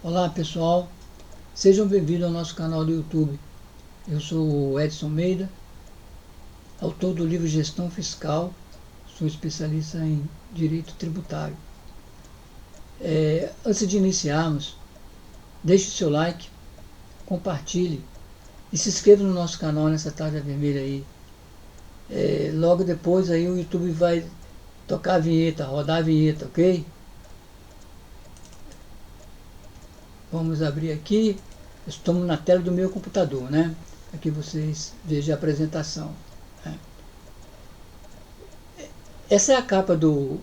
Olá pessoal, sejam bem-vindos ao nosso canal do YouTube. Eu sou o Edson Meida, autor do livro Gestão Fiscal, sou especialista em Direito Tributário. Antes de iniciarmos, deixe o seu like, compartilhe e se inscreva no nosso canal nessa tarja vermelha aí. Logo depois aí o YouTube vai tocar a vinheta, rodar a vinheta, ok? Vamos abrir aqui. Estamos na tela do meu computador, né? Aqui vocês vejam a apresentação. Essa é a capa do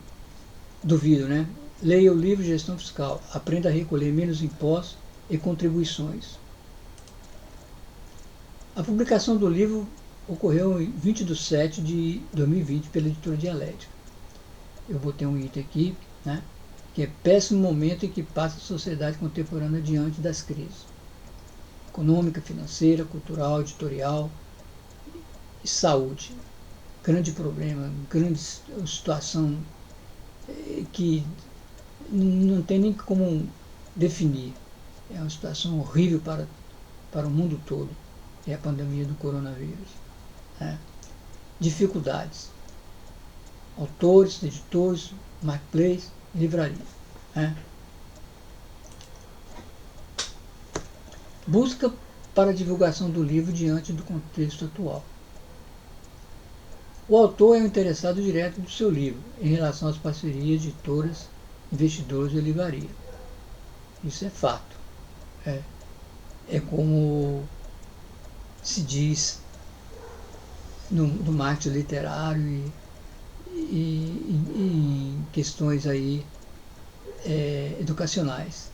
vídeo, né? Leia o livro Gestão Fiscal. Aprenda a recolher menos impostos e contribuições. A publicação do livro ocorreu em 20 de setembro de 2020 pela editora Dialética. Eu botei um item aqui, né? Que é péssimo momento em que passa a sociedade contemporânea diante das crises econômica, financeira, cultural, editorial e saúde. Grande problema, grande situação que não tem nem como definir. É uma situação horrível para o mundo todo. É a pandemia do coronavírus. Dificuldades. Autores, editores, marketplace, livraria. Busca para a divulgação do livro diante do contexto atual. O autor é o interessado direto do seu livro, em relação às parcerias, editoras, investidores e livraria. Isso é fato. É como se diz no marketing literário e em questões aí educacionais.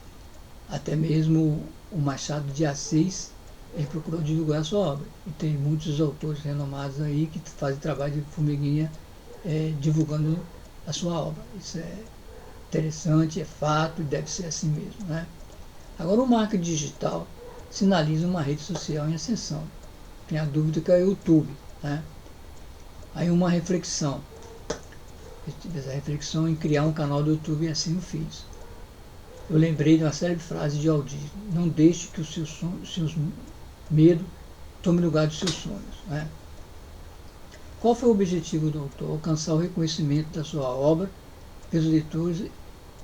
Até mesmo o Machado de Assis, ele procurou divulgar a sua obra. E tem muitos autores renomados aí que fazem trabalho de formiguinha divulgando a sua obra. Isso é interessante, é fato e deve ser assim mesmo, né? Agora, o marketing digital sinaliza uma rede social em ascensão. Tem a dúvida que é o YouTube, né? Aí uma reflexão. Eu tive essa reflexão em criar um canal do YouTube e assim o fiz. Eu lembrei de uma série de frases de Aldir. Não deixe que os seus medos tomem lugar dos seus sonhos. Né? Qual foi o objetivo do autor? Alcançar o reconhecimento da sua obra pelos leitores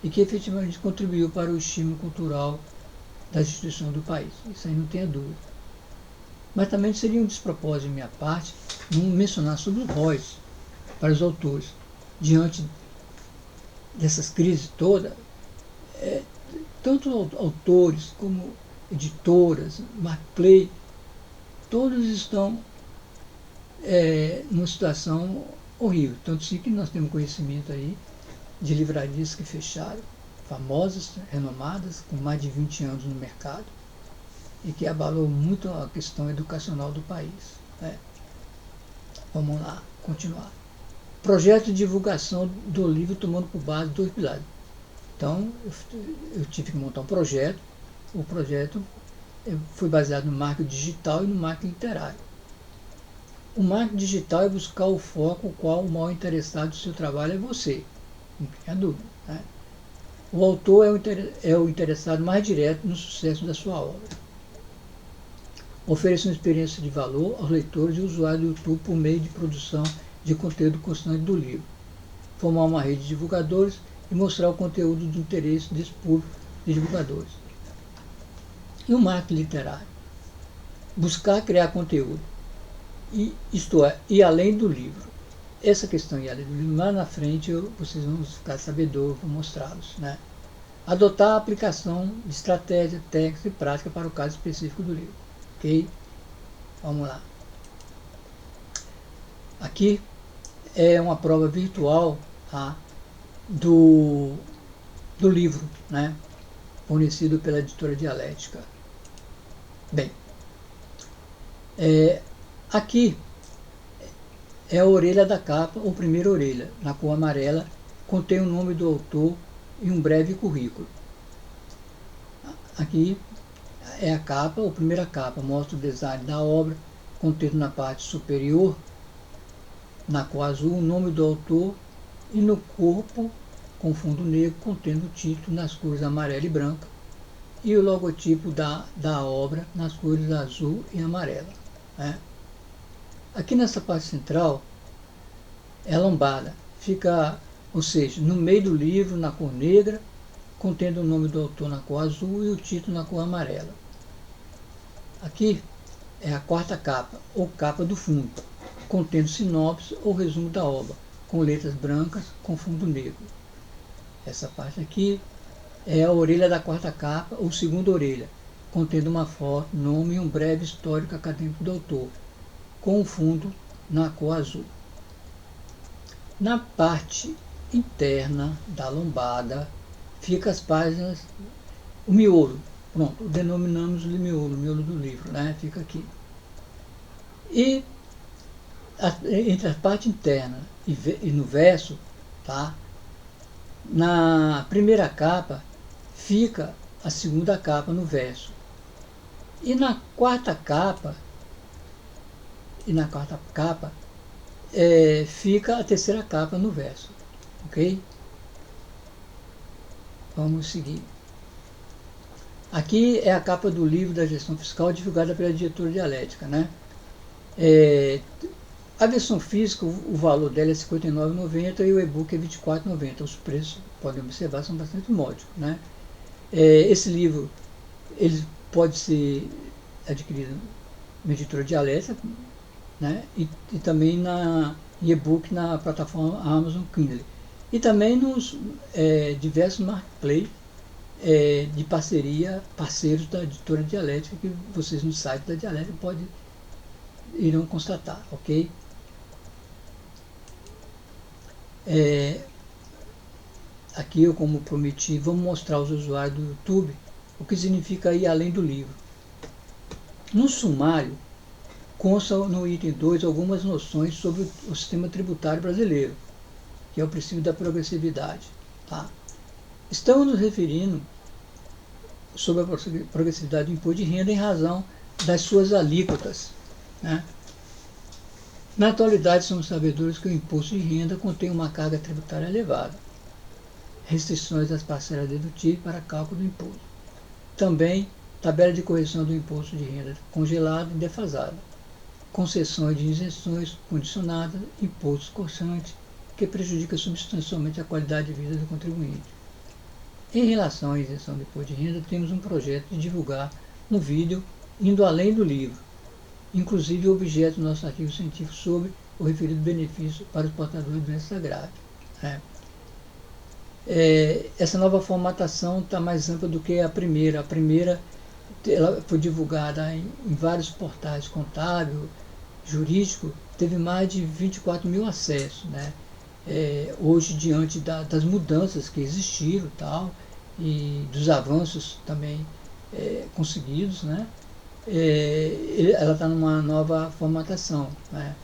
e que efetivamente contribuiu para o estímulo cultural das instituições do país. Isso aí não tenha dúvida. Mas também seria um despropósito de minha parte não mencionar sobre os ROIs para os autores. Diante dessas crises todas, tanto autores como editoras, marketplace, todos estão numa situação horrível. Tanto sim que nós temos conhecimento aí de livrarias que fecharam, famosas, renomadas, com mais de 20 anos no mercado, e que abalou muito a questão educacional do país. Vamos lá, continuar. Projeto de divulgação do livro tomando por base 2 pilares. Então, eu tive que montar um projeto. O projeto foi baseado no marketing digital e no marketing literário. O marketing digital é buscar o foco, o qual o maior interessado do seu trabalho é você. Não tenha dúvida. O autor é o interessado mais direto no sucesso da sua obra. Oferecer uma experiência de valor aos leitores e usuários do YouTube por meio de produção de conteúdo constante do livro. Formar uma rede de divulgadores e mostrar o conteúdo de interesse desse público de divulgadores. E o marketing literário? Buscar criar conteúdo, isto é, ir além do livro. Essa questão ir além do livro, lá na frente vocês vão ficar sabedores, vou mostrá-los. Adotar a aplicação de estratégia, técnica e prática para o caso específico do livro. Ok? Vamos lá. Aqui é uma prova virtual do livro, fornecido pela editora Dialética. Bem, aqui é a orelha da capa, ou primeira orelha, na cor amarela, contém o nome do autor e um breve currículo. Aqui é a capa, ou primeira capa, mostra o design da obra, contendo na parte superior, na cor azul, o nome do autor e no corpo, com fundo negro, contendo o título nas cores amarela e branca, e o logotipo da obra nas cores azul e amarela. Né? Aqui nessa parte central é a lombada, fica, ou seja, no meio do livro, na cor negra, contendo o nome do autor na cor azul e o título na cor amarela. Aqui é a quarta capa, ou capa do fundo, contendo sinopse ou resumo da obra, com letras brancas com fundo negro. Essa parte aqui é a orelha da quarta capa, ou segunda orelha, contendo uma foto, nome e um breve histórico acadêmico do autor, com o fundo na cor azul. Na parte interna da lombada fica as páginas, o miolo, pronto, denominamos de miolo, o miolo do livro, né? Fica aqui. E entre a parte interna e no verso, tá? Na primeira capa fica a segunda capa no verso. E na quarta capa, fica a terceira capa no verso. Ok? Vamos seguir. Aqui é a capa do livro da gestão fiscal divulgada pela Editora Dialética, né? A versão física, o valor dela é R$ 59,90 e o e-book é R$ 24,90. Os preços, podem observar, são bastante módicos, né? Esse livro ele pode ser adquirido na Editora Dialética, né? E também na e-book na plataforma Amazon Kindle. E também nos diversos marketplaces de parceria, parceiros da Editora Dialética, que vocês no site da Dialética irão constatar, ok? Aqui eu, como prometi, vou mostrar aos usuários do YouTube o que significa ir além do livro. No sumário, consta no item 2 algumas noções sobre o sistema tributário brasileiro, que é o princípio da progressividade. Tá? Estamos nos referindo sobre a progressividade do imposto de renda em razão das suas alíquotas. Né? Na atualidade, somos sabedores que o imposto de renda contém uma carga tributária elevada, restrições das parcelas dedutíveis para cálculo do imposto. Também, tabela de correção do imposto de renda congelada e defasada, concessões de isenções condicionadas, impostos cortantes, que prejudica substancialmente a qualidade de vida do contribuinte. Em relação à isenção do imposto de renda, temos um projeto de divulgar um vídeo indo além do livro, inclusive o objeto do nosso artigo científico sobre o referido benefício para os portadores de doença grave. Né? Essa nova formatação está mais ampla do que a primeira. A primeira ela foi divulgada em vários portais contábil, jurídico, teve mais de 24 mil acessos. Né? Hoje, diante das mudanças que existiram e dos avanços também conseguidos, né? Ela está numa nova formatação. Né?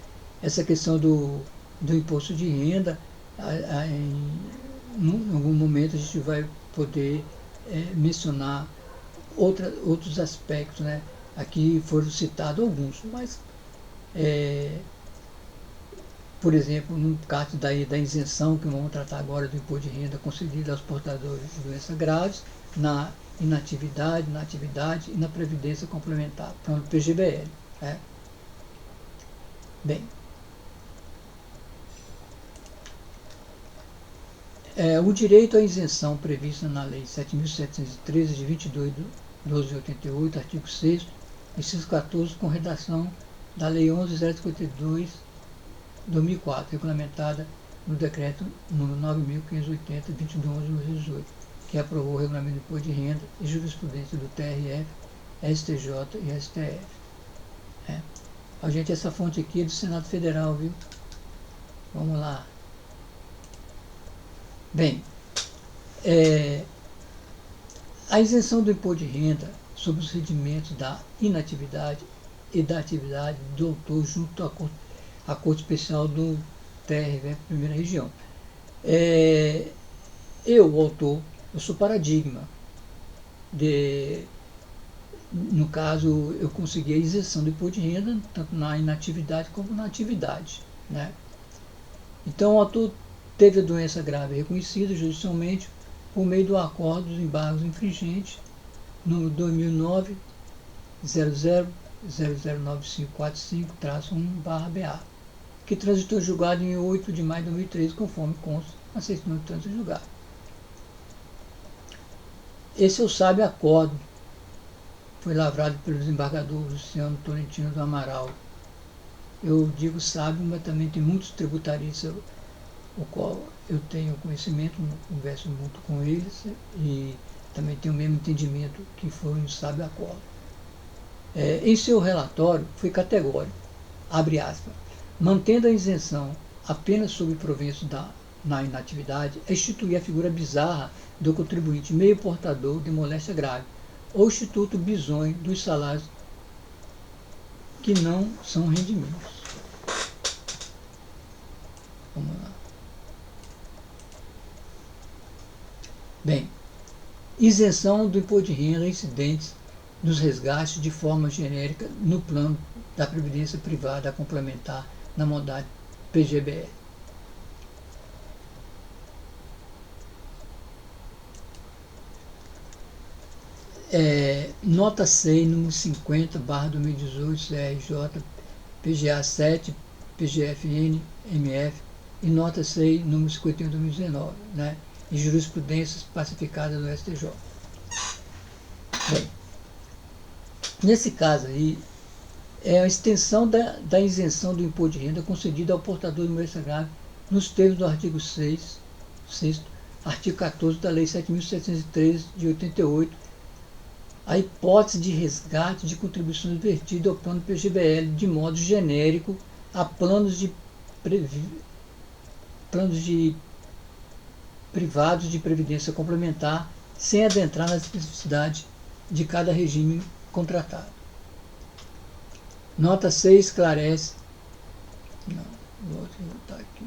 Essa questão do imposto de renda, em algum momento a gente vai poder mencionar outros aspectos. Né? Aqui foram citados alguns, mas, por exemplo, no caso da isenção, que vamos tratar agora do imposto de renda concedido aos portadores de doenças graves, na inatividade, na atividade e na previdência complementar, pronto, PGBL. Né? Bem, o direito à isenção previsto na Lei 7.713, de 22 de 12 de 88, artigo 6º, inciso 14, com redação da Lei 11.052, 2004, regulamentada no Decreto número 9.580, 22 de 11 de 2018, que aprovou o Regulamento do Imposto de Renda e jurisprudência do TRF, STJ e STF. Gente, essa fonte aqui é do Senado Federal, viu? Vamos lá. Bem, a isenção do imposto de renda sobre os rendimentos da inatividade e da atividade do autor junto à Corte Especial do TRF, Primeira Região. O autor, eu sou paradigma. No caso, eu consegui a isenção do imposto de renda, tanto na inatividade como na atividade. Né? Então, o autor teve a doença grave reconhecida judicialmente por meio do acordo dos embargos infringentes número 2009 00009545-1/BA, que transitou julgado em 8 de maio de 2013, conforme consta na certidão de trânsito julgado. Esse é o sábio acordo, foi lavrado pelo desembargador Luciano Tolentino do Amaral. Eu digo sábio, mas também tem muitos tributaristas, o qual eu tenho conhecimento, converso muito com eles e também tenho o mesmo entendimento que foi um sábio acordo. Em seu relatório foi categórico, abre aspas, mantendo a isenção apenas sob provenço na inatividade, é instituir a figura bizarra do contribuinte meio portador de moléstia grave, ou instituto bisonho dos salários que não são rendimentos. Vamos lá. Bem, isenção do imposto de renda incidentes dos resgates de forma genérica no plano da Previdência Privada complementar na modalidade PGBL. Nota 6, número 50/2018, CRJ, PGA 7, PGFN, MF, e nota 6, número 51/2019, né, e jurisprudências pacificadas do STJ. Bem, nesse caso aí, é a extensão da isenção do imposto de renda concedida ao portador de moléstia grave nos termos do artigo 6, artigo 14 da Lei 7.713 de 88, a hipótese de resgate de contribuições vertidas ao plano PGBL de modo genérico a planos de privados de previdência complementar, sem adentrar na especificidade de cada regime contratado. Nota 6 esclarece. Não, vou voltar aqui.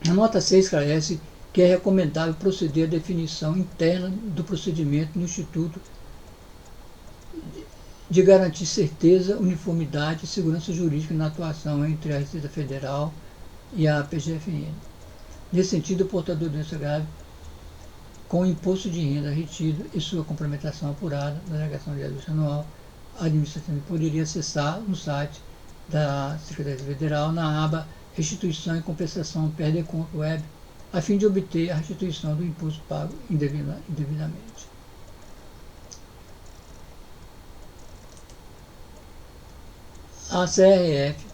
A nota 6 esclarece que é recomendável proceder à definição interna do procedimento no Instituto de garantir certeza, uniformidade e segurança jurídica na atuação entre a Receita Federal e a PGFN. Nesse sentido, o portador de doença grave, com o imposto de renda retido e sua complementação apurada na delegação de ajuste anual, administrativamente poderia acessar no site da Secretaria Federal, na aba Restituição e Compensação PERDECOMP Web, a fim de obter a restituição do imposto pago indevidamente. A CRF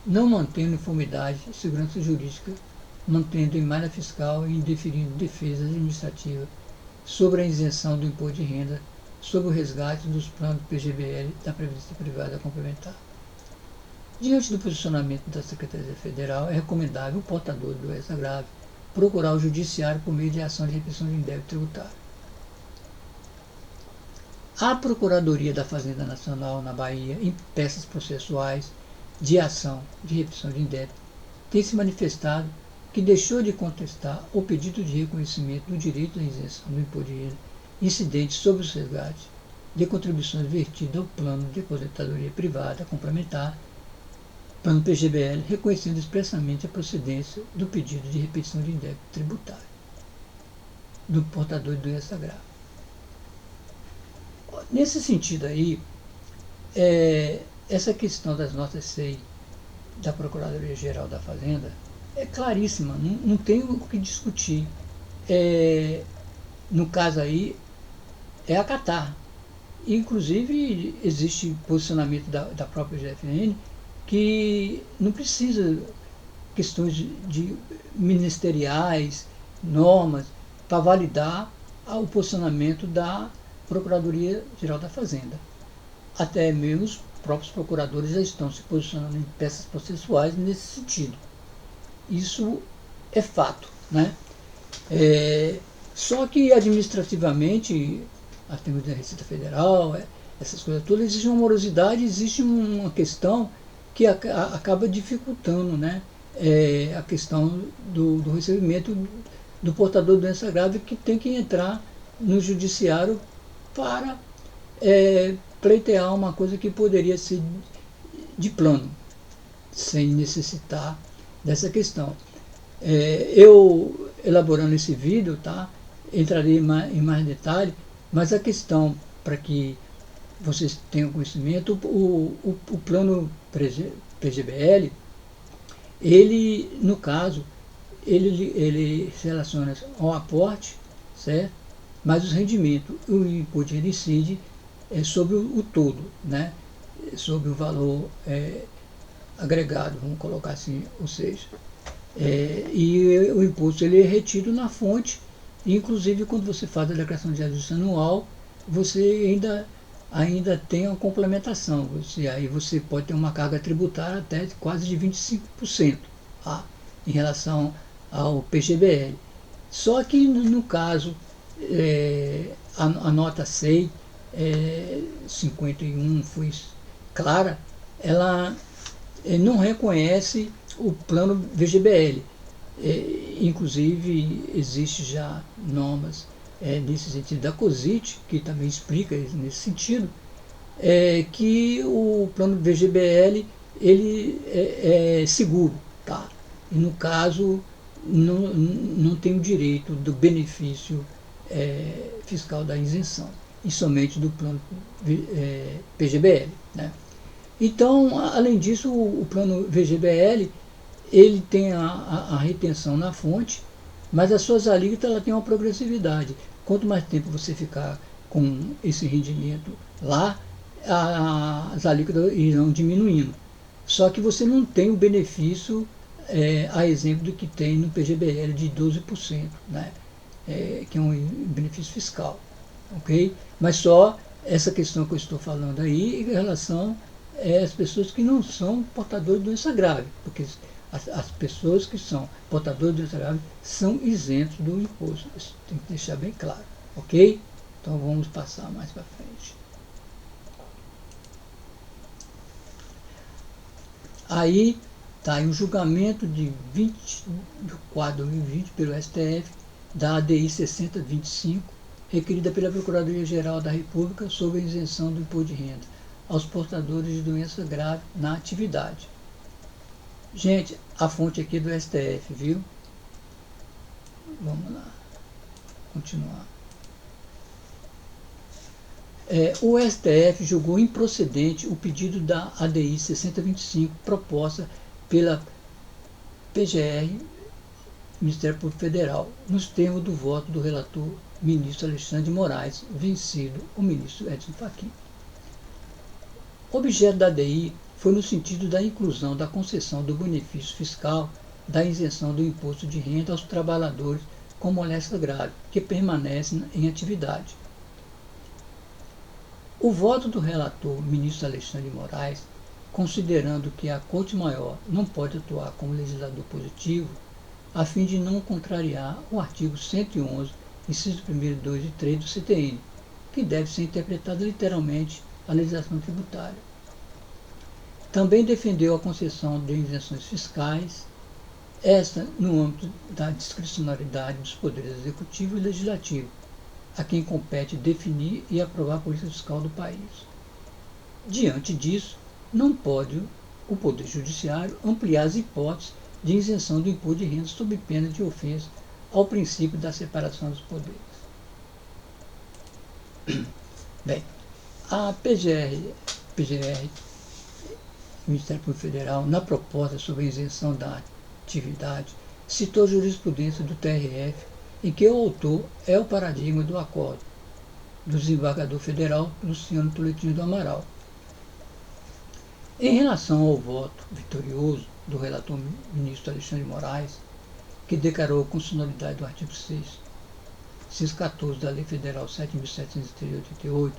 não mantém uniformidade e segurança jurídica, mantendo em malha fiscal e indeferindo defesa administrativa sobre a isenção do imposto de renda sobre o resgate dos planos PGBL da Previdência Privada Complementar. Diante do posicionamento da Secretaria Federal, é recomendável o portador de doença grave procurar o Judiciário por meio de ação de repressão de indébito tributário. A Procuradoria da Fazenda Nacional na Bahia, em peças processuais de ação de repressão de indébito, tem se manifestado que deixou de contestar o pedido de reconhecimento do direito à isenção do imposto de renda incidente sobre os resgates de contribuições vertidas ao plano de aposentadoria privada complementar, plano PGBL, reconhecendo expressamente a procedência do pedido de repetição de indébito tributário do portador de doença grave. Nesse sentido aí, essa questão das notas 6 da Procuradoria-Geral da Fazenda é claríssima, não tem o que discutir. No caso aí, é acatar. Inclusive, existe posicionamento da própria GFN que não precisa questões de ministeriais, normas, para validar o posicionamento da Procuradoria-Geral da Fazenda. Até mesmo os próprios procuradores já estão se posicionando em peças processuais nesse sentido. Isso é fato, né? Só que administrativamente, a termos da Receita Federal, essas coisas todas, existe uma morosidade, existe uma questão que acaba dificultando, né, a questão do recebimento do portador de doença grave, que tem que entrar no judiciário para pleitear uma coisa que poderia ser de plano, sem necessitar dessa questão. Eu elaborando esse vídeo, tá? Entrarei em mais detalhe, mas a questão, para que vocês tenham conhecimento, o plano PGBL, ele, no caso, ele se relaciona ao aporte, certo? Mas os rendimentos, o imposto de renda incide sobre o todo, né? Sobre o valor agregado, vamos colocar assim, ou seja, e o imposto ele é retido na fonte, e inclusive quando você faz a declaração de ajuste anual, você ainda tem uma complementação, aí você pode ter uma carga tributária até quase de 25%, tá? Em relação ao PGBL. Só que no caso, a nota SEI 51 foi clara, ela não reconhece o plano VGBL. Inclusive, existe já normas nesse sentido da COSIT, que também explica nesse sentido, que o plano VGBL ele é seguro, tá? E no caso não tem o direito do benefício fiscal da isenção, e somente do plano PGBL, né? Então, além disso, o plano VGBL ele tem a retenção na fonte, mas as suas alíquotas ela tem uma progressividade. Quanto mais tempo você ficar com esse rendimento lá, as alíquotas irão diminuindo. Só que você não tem o benefício, a exemplo do que tem no PGBL de 12%, né? Que é um benefício fiscal. Okay? Mas só essa questão que eu estou falando aí em relação às pessoas que não são portadores de doença grave, porque as pessoas que são portadores de doença grave são isentos do imposto. Isso tem que deixar bem claro, ok? Então vamos passar mais para frente. Aí está aí o julgamento de 24 de 2020 pelo STF da ADI 6025, requerida pela Procuradoria-Geral da República sobre a isenção do imposto de renda aos portadores de doença grave na atividade. Gente, a fonte aqui é do STF, viu? Vamos lá, continuar. O STF julgou improcedente o pedido da ADI 6025, proposta pela PGR, Ministério Público Federal, nos termos do voto do relator ministro Alexandre de Moraes, vencido o ministro Edson Fachin. O objeto da ADI foi no sentido da inclusão da concessão do benefício fiscal da isenção do imposto de renda aos trabalhadores com moléstia grave, que permanecem em atividade. O voto do relator, ministro Alexandre de Moraes, considerando que a Corte Maior não pode atuar como legislador positivo, a fim de não contrariar o artigo 111, inciso 1º, 2 e 3 do CTN, que deve ser interpretado literalmente a legislação tributária. Também defendeu a concessão de isenções fiscais, esta no âmbito da discricionariedade dos poderes executivo e legislativo, a quem compete definir e aprovar a política fiscal do país. Diante disso, não pode o Poder Judiciário ampliar as hipóteses de isenção do imposto de renda sob pena de ofensa ao princípio da separação dos poderes. Bem, a PGR, Ministério Público Federal, na proposta sobre a isenção da atividade, citou a jurisprudência do TRF, em que o autor é o paradigma do acordo do desembargador federal Luciano Tolentino do Amaral. Em relação ao voto vitorioso do relator ministro Alexandre de Moraes, que declarou a constitucionalidade do artigo 6, inciso 14 da Lei Federal 7.788,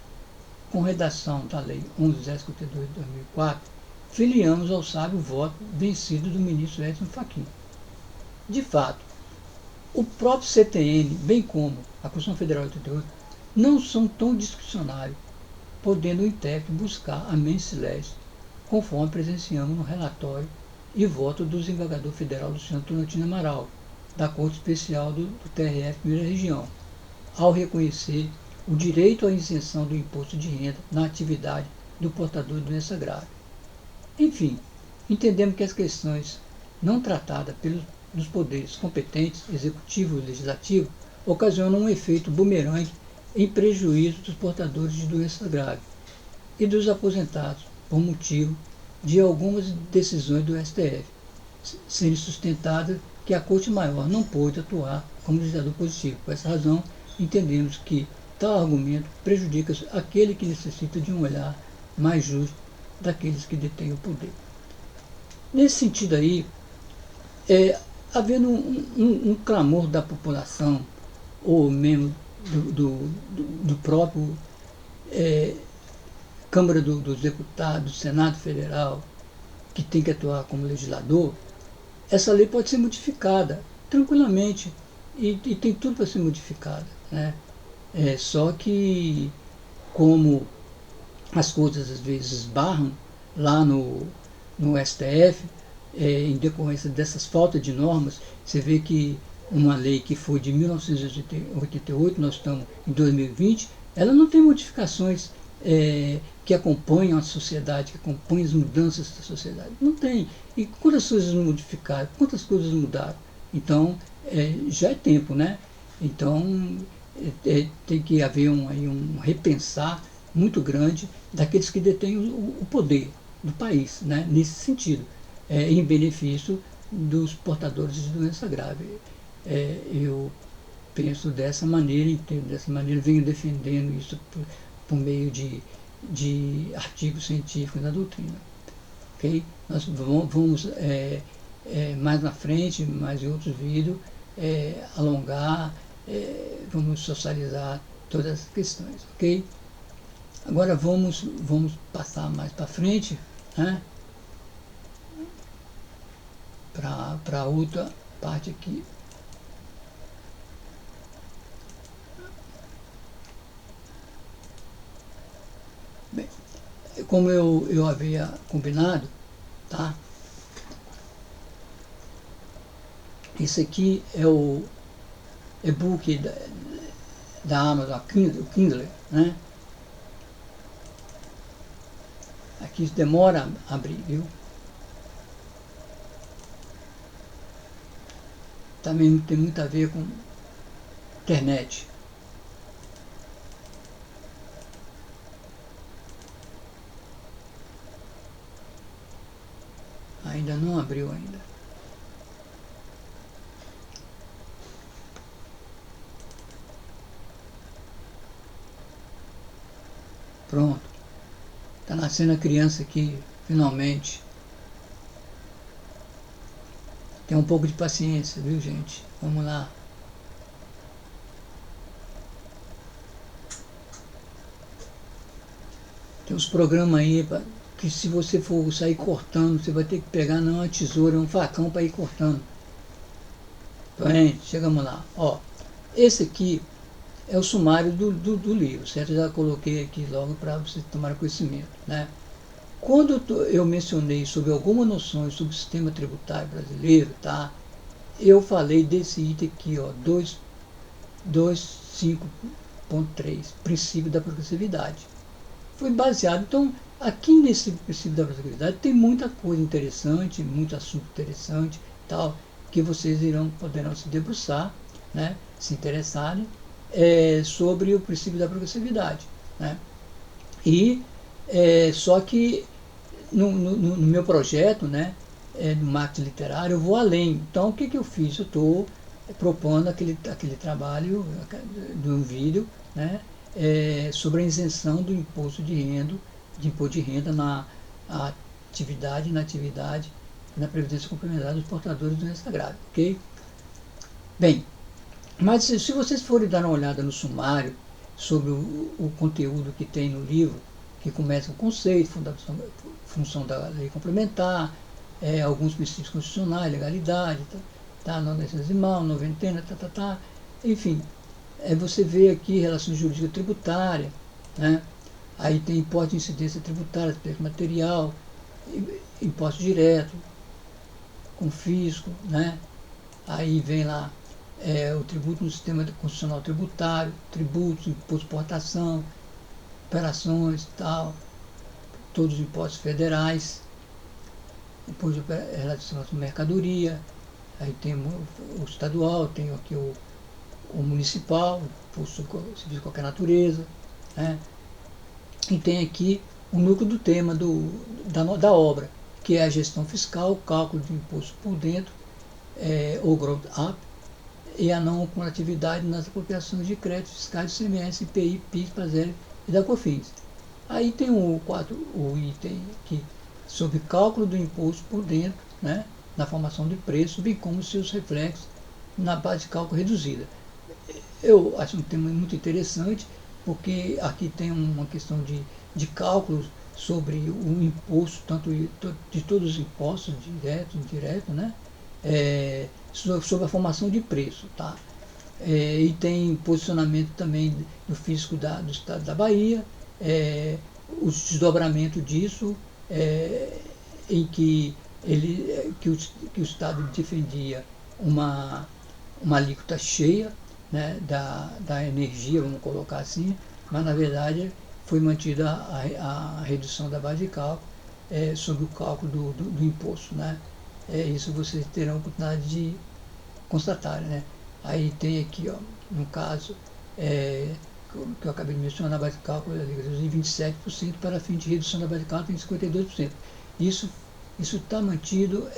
com redação da Lei 11.1052 de 2004, filiamos ao sábio voto vencido do ministro Edson Fachin. De fato, o próprio CTN, bem como a Constituição Federal de 88, não são tão discricionários, podendo o intérprete buscar a mens res, conforme presenciamos no relatório e voto do desembargador federal Luciano Tolentino Amaral, da Corte Especial do TRF Primeira Região, ao reconhecer o direito à isenção do imposto de renda na atividade do portador de doença grave. Enfim, entendemos que as questões não tratadas dos poderes competentes, executivo e legislativo, ocasiona um efeito bumerangue em prejuízo dos portadores de doenças graves e dos aposentados, por motivo de algumas decisões do STF, serem sustentadas que a Corte Maior não pôde atuar como legislador positivo. Por essa razão, entendemos que tal argumento prejudica aquele que necessita de um olhar mais justo daqueles que detêm o poder. Nesse sentido aí, havendo um clamor da população, ou mesmo do próprio Câmara dos Deputados, do Senado Federal, que tem que atuar como legislador, essa lei pode ser modificada tranquilamente, e tem tudo para ser modificada, né? Só que, como as coisas às vezes barram lá no STF, em decorrência dessas faltas de normas, você vê que uma lei que foi de 1988, nós estamos em 2020, ela não tem modificações que acompanham a sociedade, que acompanham as mudanças da sociedade. Não tem. E quantas coisas modificaram, quantas coisas mudaram? Então, já é tempo, né? Então, tem que haver um repensar muito grande daqueles que detêm o poder do país, né? Nesse sentido, em benefício dos portadores de doença grave. Eu penso dessa maneira, entendo dessa maneira, venho defendendo isso por meio de artigos científicos na doutrina. Okay? Nós vamos mais na frente, mais em outros vídeos, alongar, vamos socializar todas essas questões. Ok? Agora vamos passar mais para frente, né? Para outra parte aqui. Bem, como eu havia combinado, tá? Esse aqui é o e-book da Amazon, o Kindle, né? Aqui isso demora a abrir, viu? Também tem muito a ver com internet. Ainda não abriu ainda. Pronto. Está nascendo a criança aqui, finalmente. Tenha um pouco de paciência, viu, gente? Vamos lá. Tem uns programas aí que, se você for sair cortando, você vai ter que pegar não uma tesoura, um facão para ir cortando. Bem, chegamos lá. Ó, esse aqui é o sumário do livro, certo? Já coloquei aqui logo para você tomar conhecimento, né? Quando eu mencionei sobre algumas noções sobre o sistema tributário brasileiro, tá? Eu falei desse item aqui, ó, 2.5.3, princípio da progressividade. Foi baseado, então, aqui nesse princípio da progressividade tem muita coisa interessante, muito assunto interessante, tal, que vocês poderão se debruçar, né, se interessarem, sobre o princípio da progressividade, né? E só que no meu projeto, né, no marketing literário, eu vou além. Então, o que eu fiz? Eu estou propondo aquele trabalho de um vídeo, né, sobre a isenção do imposto de renda na atividade, inatividade e na previdência complementar dos portadores de doença grave, ok? Bem, mas se vocês forem dar uma olhada no sumário sobre o conteúdo que tem no livro, que começa com conceito, função da lei complementar, alguns princípios constitucionais, legalidade, não decimal, noventena, enfim, você vê aqui relações jurídicas tributárias, né? Aí tem imposto de incidência tributária, aspecto material, imposto direto, confisco, né? Aí vem lá o tributo no sistema constitucional tributário, tributos, imposto de exportação, operações, tal, todos os impostos federais, imposto de relação à mercadoria, Aí tem o estadual, tem aqui o municipal, o serviço de qualquer natureza, né? E tem aqui o núcleo do tema da obra, que é a gestão fiscal, o cálculo de imposto por dentro, o growth up, e a não cumulatividade nas apropriações de créditos fiscais do CMS, IPI, PIS, PASEG e da COFINS. Aí tem o item aqui sobre cálculo do imposto por dentro, né, na formação de preço, bem como seus reflexos na base de cálculo reduzida. Eu acho um tema muito interessante, porque aqui tem uma questão de cálculos sobre o imposto, tanto de todos os impostos, direto e indireto, né? Sobre a formação de preço. Tá? E tem posicionamento também do fisco do estado da Bahia, o desdobramento disso, em que o Estado defendia uma alíquota cheia, né, da energia, vamos colocar assim, mas na verdade foi mantida a redução da base de cálculo sobre o cálculo do imposto. Né? Isso vocês terão a oportunidade de constatar. Né? Aí tem aqui, ó, no caso, que eu acabei de mencionar, a base de cálculo de 27% para fim de redução da base de cálculo em 52%. Isso está mantido,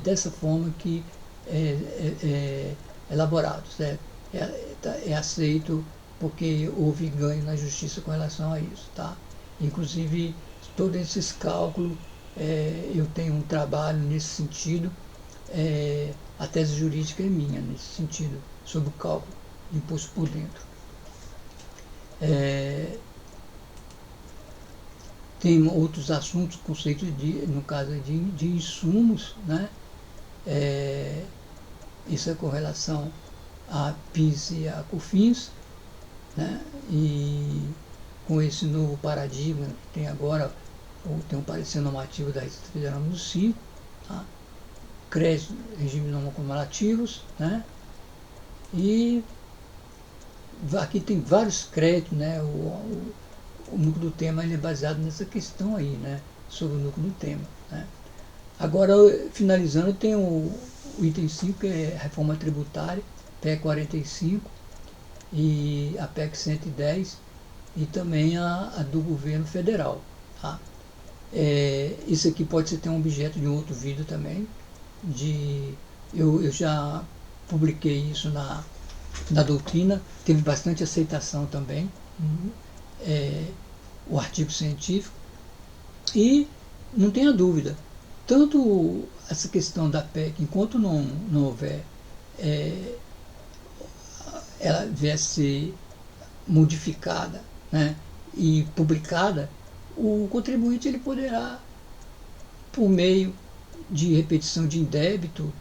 dessa forma que é elaborado, certo? É aceito porque houve ganho na justiça com relação a isso. Tá? Inclusive, todos esses cálculos, eu tenho um trabalho nesse sentido, a tese jurídica é minha, nesse sentido, sobre o cálculo de imposto por dentro. Tem outros assuntos, conceitos no caso de insumos, né? Isso é com relação a PIS e a COFINS, né? E com esse novo paradigma que tem agora, tem um parecer normativo da Receita Federal no CIR, tá? Crédito, regime não acumulativos, né? E aqui tem vários créditos, né? O núcleo do tema ele é baseado nessa questão aí, né? Sobre o núcleo do tema. Né? Agora, finalizando, tem o item 5, que é reforma tributária, PEC 45 e a PEC 110 e também a do governo federal. Tá? Isso aqui pode ser um objeto de um outro vídeo também. Eu já publiquei isso na doutrina, teve bastante aceitação também, o artigo científico, e não tenha dúvida, tanto essa questão da PEC, enquanto não houver, ela vier ser modificada, né, e publicada, o contribuinte ele poderá, por meio de repetição de indébito,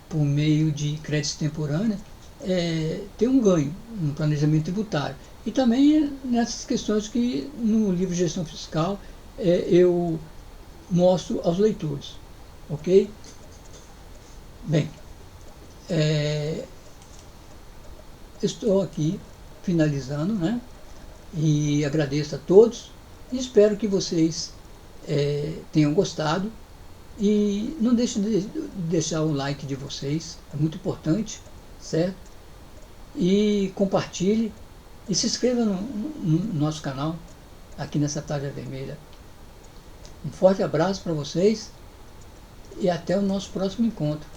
por meio de crédito extemporâneo, ter um ganho no planejamento tributário. E também nessas questões que no livro de gestão fiscal eu mostro aos leitores. Ok? Bem, estou aqui finalizando, né? E agradeço a todos e espero que vocês tenham gostado. E não deixe de deixar o like de vocês, é muito importante, certo? E compartilhe e se inscreva no nosso canal, aqui nessa tarja vermelha. Um forte abraço para vocês e até o nosso próximo encontro.